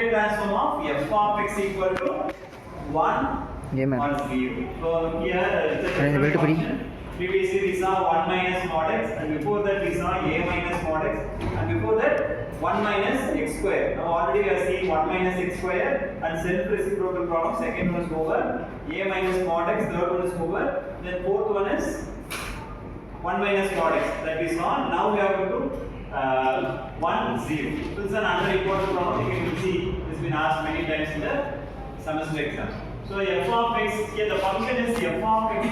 Fourier transform of f of x equal to 1 or 0. So here it's a different function. Previously we saw 1 minus mod x, and before that we saw a minus mod x, and before that 1 minus x square. Now already we are seeing 1 minus x square and self-reciprocal problem. Second one is over. A minus mod x, third one is over. Then fourth one is 1 minus mod x that we saw. Now we are going to 1, 0. So this is another important problem. You can see this has been asked many times in the semester exam. So f of x, here the function is f of x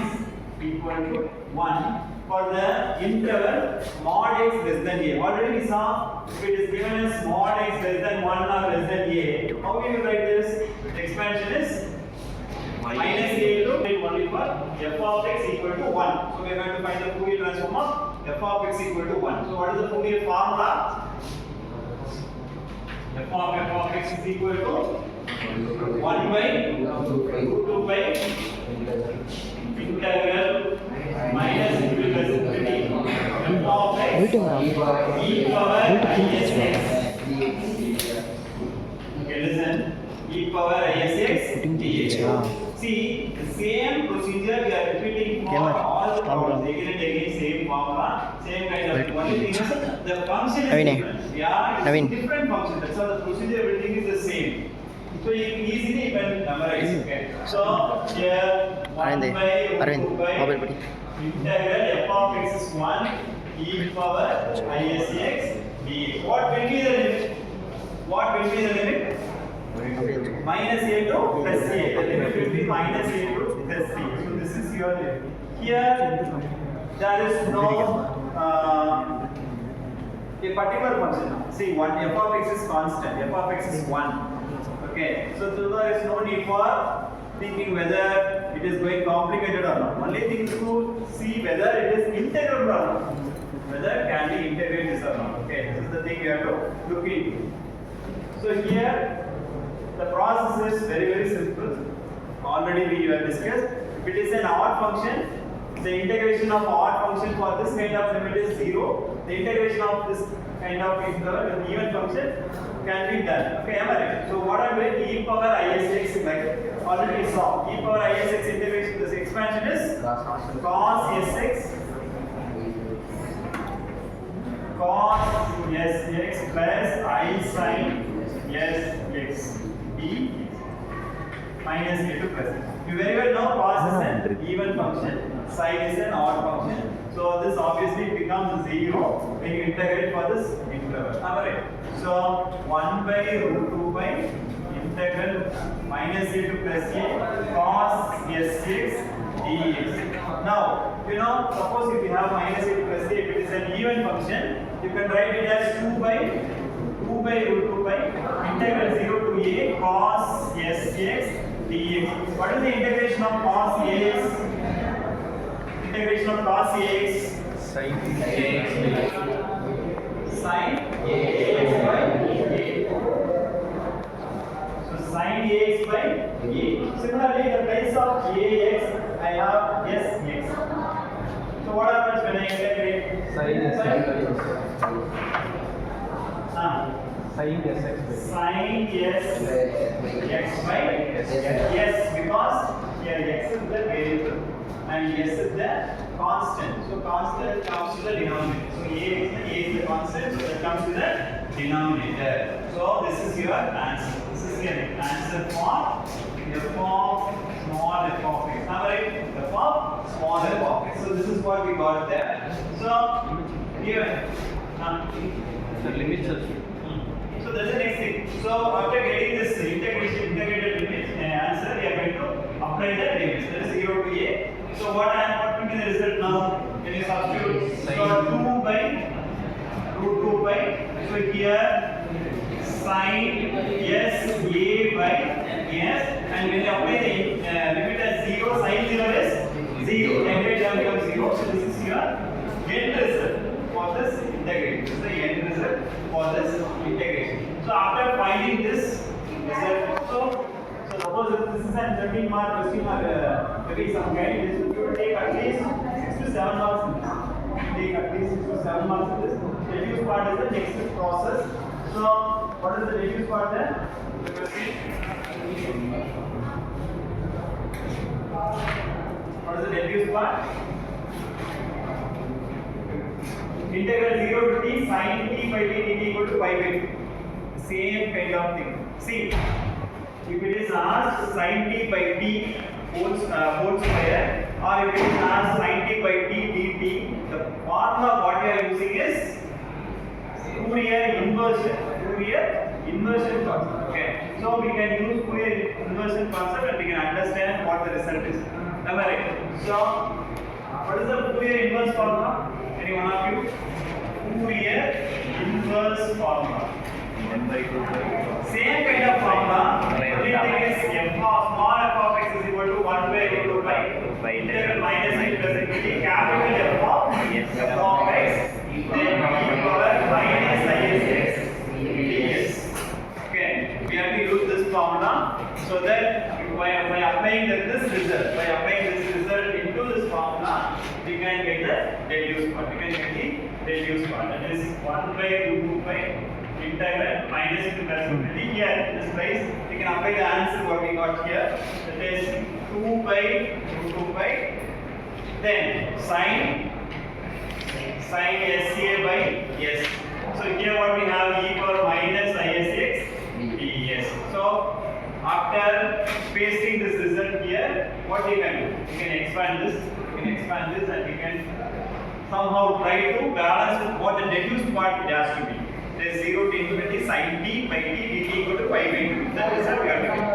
equal to 1 for the interval mod x less than a. Already we saw if it is given as mod x less than 1 or less than a, how we will write this? The expansion is minus a to only for f of x equal to 1. So we are going to find the Fourier transform of f of x equal to 1. So what is the Fourier formula? f of x is equal to 1 by root 2 pi integral minus versatility f of x e power isx. Okay, listen. E power isx dx. See, the same procedure we are repeating for all the problems. Again and again, same formula, same kind of. Only thing is the function is different. Yeah, it's different function. That's why the procedure, everything is the same. So you easily can memorize. Okay. So here 1 by root 2 by integral f of x is 1 e power isx dx. What will be the limit? What will be the limit? Minus a to plus a. The limit will be minus a to plus a. So this is your limit. Here there is no a particular function. See, one f of x is constant. F of x is 1. Okay. So there is no need for thinking whether it is going complicated or not. Only thing is to see whether it is integral or not. Whether can we integrate this or not. Okay. This is the thing we have to look into. So here the process is very simple. Already we have discussed. If it is an odd function, the integration of odd function for this kind of limit is 0. The integration of this kind of interval with even function can be done. Okay, am I right? So what I'm doing, e power isx, like already we saw, e power isx integration, this expansion is cos sx plus I sin sx dx minus a to plus. You very well know cos is an even function, sin is an odd function. So this obviously becomes 0 when you integrate for this interval. Alright. So 1 by root 2 by integral minus a to plus a cos sx dx. Now, you know, suppose if you have minus a to plus a, if it is an even function, you can write it as 2 by root 2 by integral 0 to a cos sx dx. What is the integration of cos ax? Integration of cos ax? Sin ax by a. So sin ax by a. Similarly, in the place of ax, I have sx. So what happens when I integrate? Sin sx by yes, because here x is the variable and s is the constant. So constant comes to the denominator. So a is the constant, so that comes to the denominator. So this is your answer. This is your answer for f of small f of x. Am I right? F of small f of x. So this is what we got there. So here the limits are. So that's the next thing. So after getting this integrated limit answer, we are going to apply the limits. That is 0 to a. So what will be the result now? Can you substitute? So 2 by root 2 by. So here sin s a by s, and when you apply the limit as 0, sin 0 is 0. Integrate term becomes 0. So this is your end result for this integration. This is the end result for this integration. So after finding this result, so suppose if this is an 13 mark question or maybe some kind, you will take at least 6 to 7 marks in this. Take at least 6 to 7 marks in this. The diffuse part is the next process. So what is the diffuse part there? What is the deduced part? Integral 0 to t sin t by t dt equal to pi by 2. Same kind of thing. See, if it is asked sin t by t whole square, or if it is asked sin t by t dt, the formula what we are using is Fourier inversion. Fourier inversion concept. Okay. So we can use Fourier inversion concept and we can understand what the result is. Am I right? So what is the Fourier inverse formula? Any one of you? Fourier inverse formula. Same kind of formula. Only thing is f of small f of x is equal to 1 by root 2 pi integral minus e plus infinity capital f of x then e power minus is ds. Okay, we have to use this formula so that by applying this result into this formula, we can get the deduced part. We can get the deduced part. That is 1 by root 2 pi integral minus into plus infinity. Here in this place, we can apply the answer what we got here. That is 2 by root 2 pi. Then sin SA by S. So here what we have e power minus ISX ds. So after pasting this result here, what we can do? We can expand this. And we can somehow try to balance with what the deduced part it has to be. There is 0 to infinity sin t by t dt equal to pi by 2. That is how we have to get.